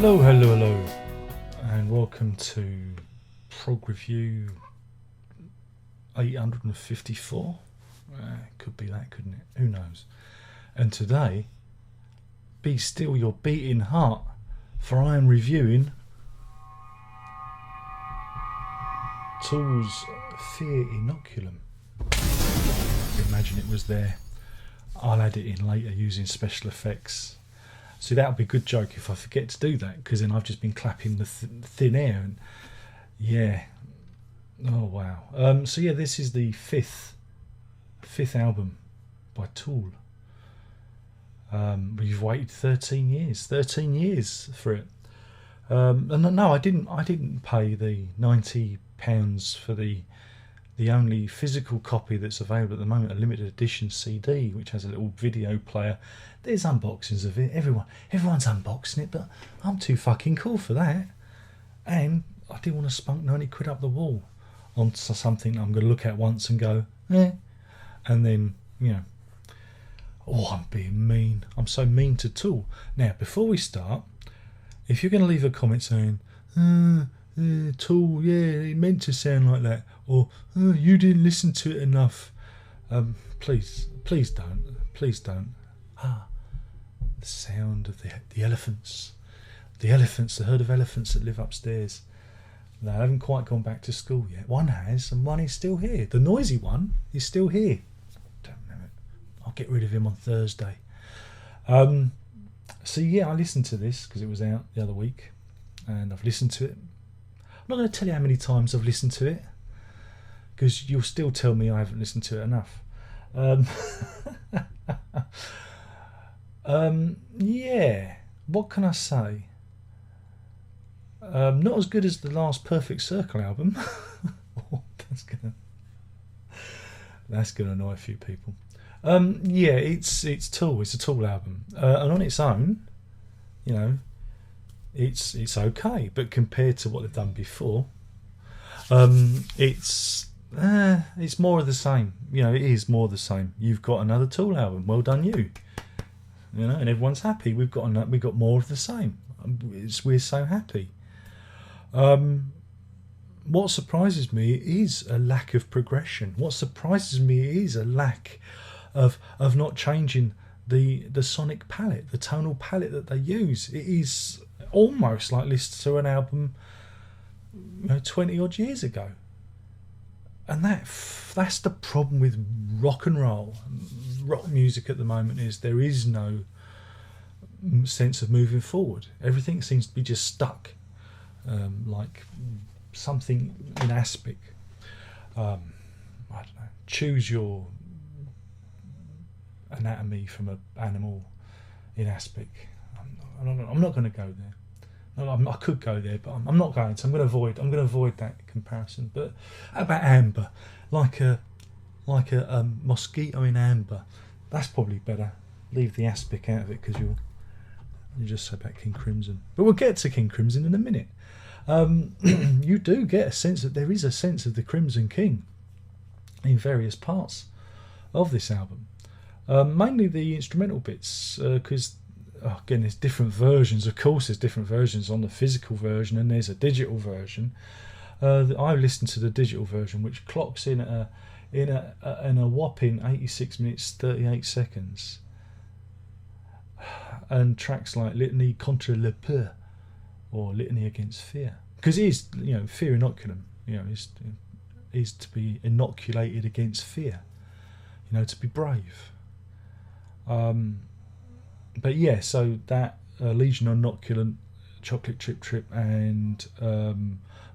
Hello, hello, hello, and welcome to Prog Review 854. Could be that, couldn't it? Who knows? And today, be still your beating heart, for I am reviewing Tool's Fear Inoculum. Imagine it was there. I'll add it in later using special effects. So that would be a good joke if I forget to do that, because then I've just been clapping the thin air. And yeah, oh wow. So yeah, this is the fifth album by Tool. We've waited 13 years for it. And no, I didn't pay the £90 for the only physical copy that's available at the moment, a limited edition CD, which has a little video player. There's unboxings of it. Everyone's unboxing it, but I'm too fucking cool for that. And I didn't want to spunk 90 quid up the wall on something I'm going to look at once and go, eh. And then, oh, I'm being mean. I'm so mean to Tool. Now, before we start, if you're going to leave a comment saying, Tool, yeah, it meant to sound like that, or you didn't listen to it enough, please don't. The sound of the elephants, the herd of elephants that live upstairs. They haven't quite gone back to school yet. One has, and one is still here. The noisy one is still here. Don't know it. I'll get rid of him on Thursday. So yeah, I listened to this because it was out the other week, and I've listened to it. I'm not going to tell you how many times I've listened to it, because you'll still tell me I haven't listened to it enough. Yeah, what can I say? Not as good as the last Perfect Circle album. Oh, that's gonna annoy a few people. Yeah, it's Tool. It's a Tool album, and on its own, it's okay. But compared to what they've done before, it's more of the same. It is more of the same. You've got another Tool album. Well done, you. And everyone's happy. We've got more of the same. We're so happy. What surprises me is a lack of progression. What surprises me is a lack of not changing the sonic palette, the tonal palette that they use. It is almost like listening to an album 20 odd years ago. And that's the problem with rock and roll. Rock music at the moment is there is no sense of moving forward. Everything seems to be just stuck, like something in aspic. I don't know. Choose your anatomy from an animal in aspic. I'm not going to go there. I could go there, but I'm not going to. I'm going to avoid that comparison. But how about amber, like a mosquito in amber? That's probably better. Leave the aspic out of it, because you just said about King Crimson. But we'll get to King Crimson in a minute. You do get a sense that there is a sense of the Crimson King in various parts of this album. Mainly the instrumental bits, because again, there's different versions. Of course, there's different versions on the physical version, and there's a digital version. I listened to the digital version, which clocks in at a whopping 86 minutes 38 seconds, and tracks like Litany contre le Peur, or Litany against Fear, because it is, Fear Inoculum, is to be inoculated against fear, to be brave. But yeah, so that Legion Inoculum, Chocolate Chip Trip, and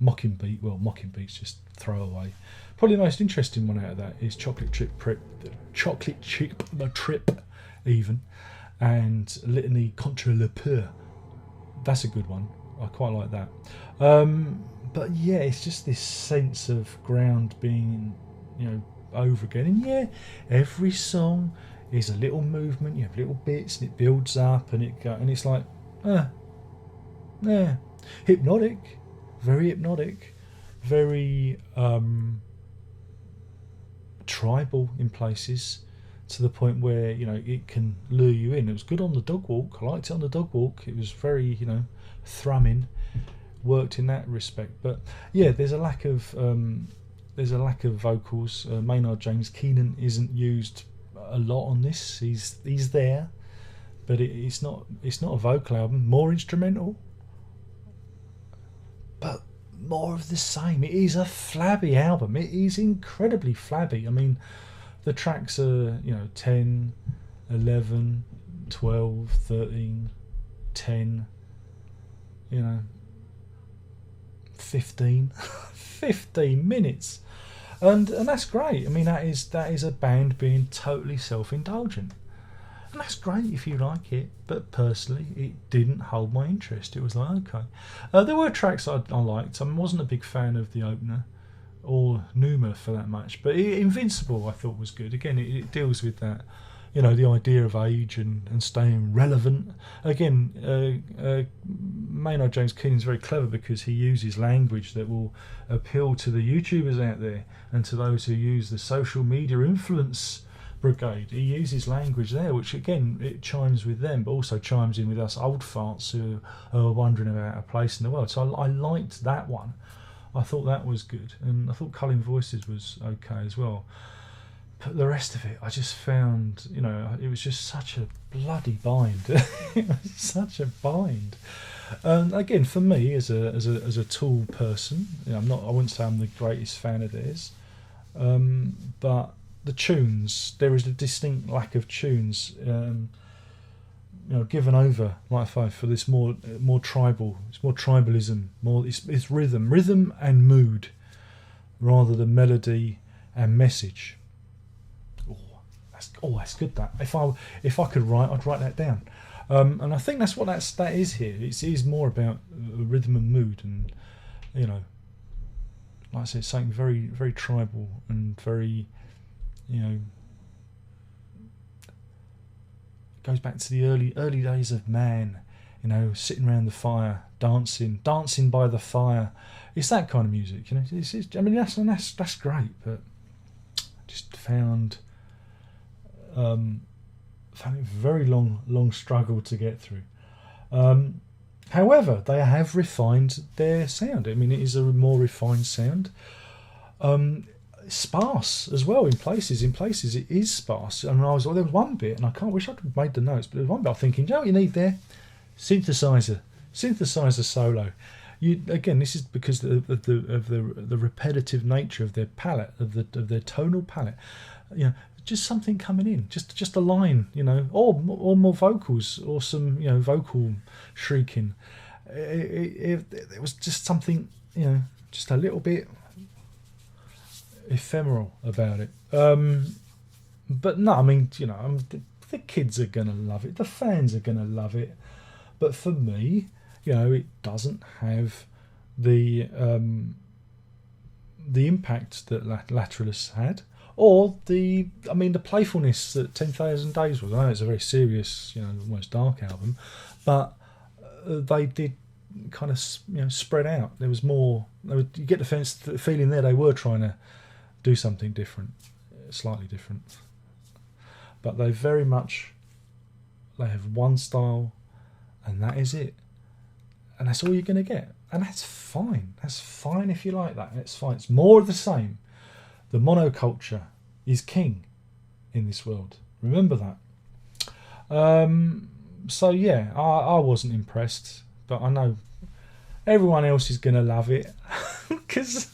Mockingbeat. Well, Mockingbeat's just throwaway. Probably the most interesting one out of that is Chocolate Chip Trip, even, and Litany contre le Peur. That's a good one. I quite like that. But yeah, it's just this sense of ground being, over again. And yeah, every song is a little movement. You have little bits, and it builds up, and it's like, yeah, hypnotic, very hypnotic, very tribal in places, to the point where it can lure you in. It was good on the dog walk. I liked it on the dog walk. It was very thrumming worked in that respect. But yeah, there's a lack of vocals. Maynard James Keenan isn't used a lot on this. He's there, but it's not a vocal album. More instrumental, but more of the same. It is a flabby album. It is incredibly flabby. I mean, the tracks are 10, 11, 12, 13, 10, 15 15 minutes, and that's great. I mean, that is a band being totally self-indulgent, and that's great if you like it, but personally it didn't hold my interest. It was like, okay, there were tracks I liked. I wasn't a big fan of the opener or Numa for that much, but Invincible I thought was good. Again, it deals with that, the idea of age and staying relevant. Again, Maynard James Keenan's very clever because he uses language that will appeal to the YouTubers out there and to those who use the social media influence brigade. He uses language there which, again, it chimes with them, but also chimes in with us old farts who are wondering about a place in the world. So I liked that one. I thought that was good, and I thought Culling Voices was okay as well. But the rest of it, I just found, it was just such a bloody bind. It was such a bind. Again, for me, as a Tool person, I wouldn't say I'm the greatest fan of theirs, but the tunes, there is a distinct lack of tunes. Given over, like for this more tribal, it's more tribalism, it's rhythm and mood, rather than melody and message. That's good. That if I could write, I'd write that down. And I think that's what that is here. It is more about rhythm and mood, and like I said, something very, very tribal and very, goes back to the early days of man. Sitting around the fire, dancing by the fire. It's that kind of music. That's great, but I just found a very long struggle to get through. However, they have refined their sound. I mean, it is a more refined sound. Sparse as well in places. In places, it is sparse. And there was one bit, and I wish I'd made the notes, but there was one bit I'm thinking, what you need there? Synthesizer solo. This is because of the repetitive nature of their palette, of their tonal palette. Just something coming in, just a line, or more vocals, or some vocal shrieking. It was just something, just a little bit ephemeral about it. But no, I mean, the kids are gonna love it, the fans are gonna love it, but for me, it doesn't have the impact that Lateralus had. Or the playfulness that 10,000 Days was. I know it's a very serious, almost dark album, but they did kind of, spread out. There was more. You get the feeling there they were trying to do something different, slightly different. But they have one style, and that is it, and that's all you're going to get, and that's fine. That's fine if you like that. It's fine. It's more of the same. The monoculture is king in this world. Remember that. So yeah, I wasn't impressed, but I know everyone else is going to love it because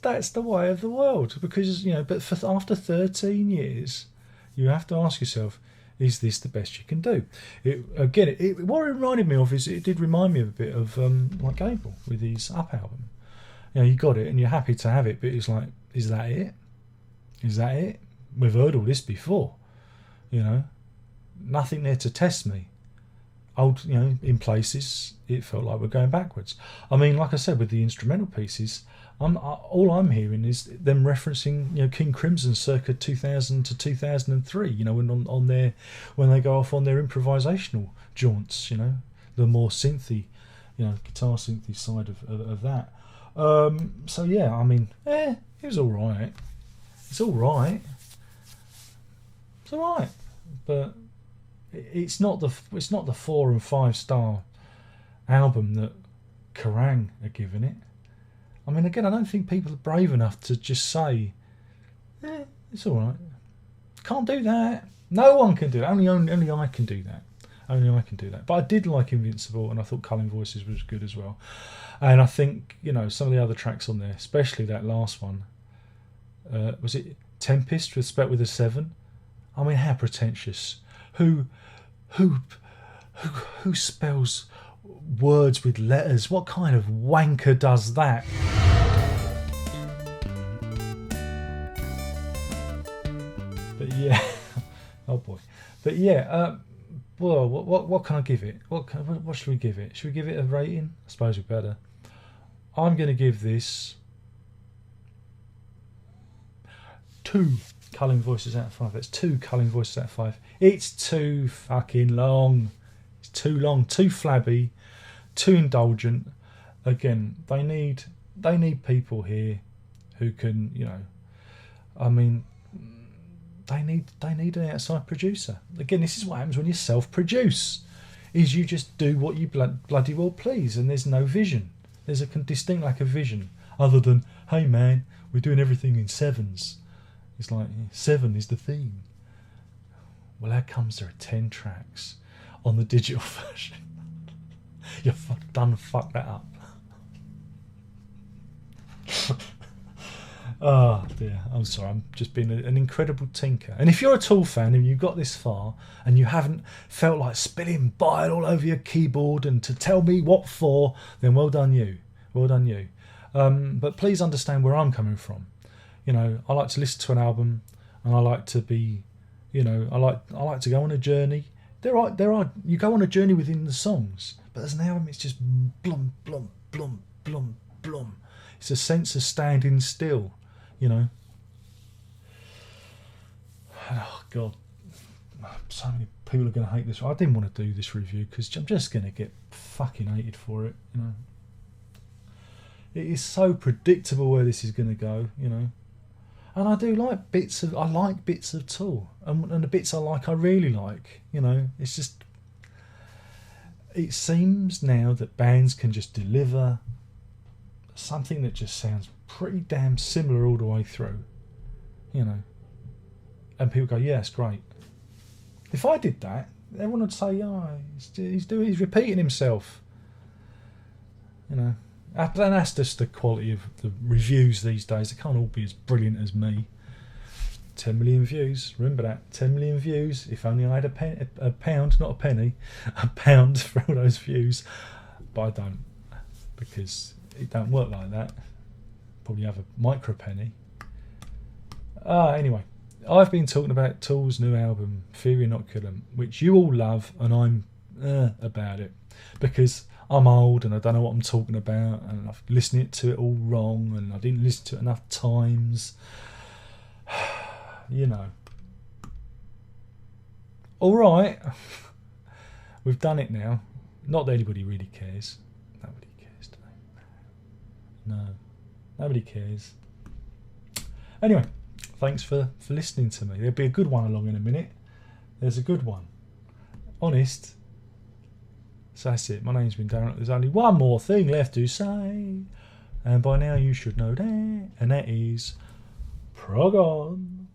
that's the way of the world. Because but after 13 years, you have to ask yourself, is this the best you can do? What it reminded me of is it did remind me a bit of like Gable with his Up album. You got it and you're happy to have it, but it's like, is that it? Is that it? We've heard all this before. Nothing there to test me. In places it felt like we're going backwards. I mean, like I said, with the instrumental pieces, all I'm hearing is them referencing King Crimson circa 2000 to 2003. When they go off on their improvisational jaunts. The more synthy, guitar synthy side of that. So yeah, I mean, it was all right. It's all right. It's all right, but it's not the 4 and 5 star album that Kerrang are giving it. I mean, again, I don't think people are brave enough to just say, it's all right. Can't do that. No one can do that. Only I can do that. Only I can do that. But I did like Invincible, and I thought Culling Voices was good as well. And I think, some of the other tracks on there, especially that last one, was it Tempest with a 7? I mean, how pretentious. Who spells words with letters? What kind of wanker does that? But yeah, oh boy. But yeah, well, what can I give it? What should we give it? Should we give it a rating? I suppose we better. I'm going to give this 2 Culling Voices out of 5. That's 2 Culling Voices out of 5. It's too fucking long. It's too long, too flabby, too indulgent. Again, they need people here who can, I mean, they need an outside producer. Again, this is what happens when you self-produce. Is you just do what you bloody well please, and there's no vision. There's a distinct lack of vision, other than, hey man, we're doing everything in 7s. It's like 7 is the theme. Well, how comes there are 10 tracks on the digital version? You fucked that up. Oh dear, I'm sorry, I'm just being an incredible tinker. And if you're a Tool fan and you've got this far and you haven't felt like spilling bile all over your keyboard and to tell me what for, then well done you. But please understand where I'm coming from. I like to listen to an album, and I like to be, I like to go on a journey. There are you go on a journey within the songs, but as an album, it's just blum blum blum blum blum. It's a sense of standing still, Oh God, so many people are going to hate this. I didn't want to do this review because I'm just going to get fucking hated for it. It is so predictable where this is going to go. And I do like bits of Tool, and the bits I really like. It's just, it seems now that bands can just deliver something that just sounds pretty damn similar all the way through, and people go, yeah, it's great. If I did that, everyone would say, oh, he's repeating himself, And that's just the quality of the reviews these days. They can't all be as brilliant as me. 10 million views, remember that, 10 million views. If only I had a pound, not a penny, a pound for all those views. But I don't, because it don't work like that. Probably have a micro penny. Anyway, I've been talking about Tool's new album, Fear Inoculum, which you all love, and I'm about it, because I'm old and I don't know what I'm talking about, and I've listened to it all wrong, and I didn't listen to it enough times. All right, we've done it now. Not that anybody really cares. Nobody cares today. No, nobody cares. Anyway, thanks for listening to me. There'll be a good one along in a minute. There's a good one. Honest. So that's it. My name's been Darren. There's only one more thing left to say, and by now you should know that, and that is Prog on.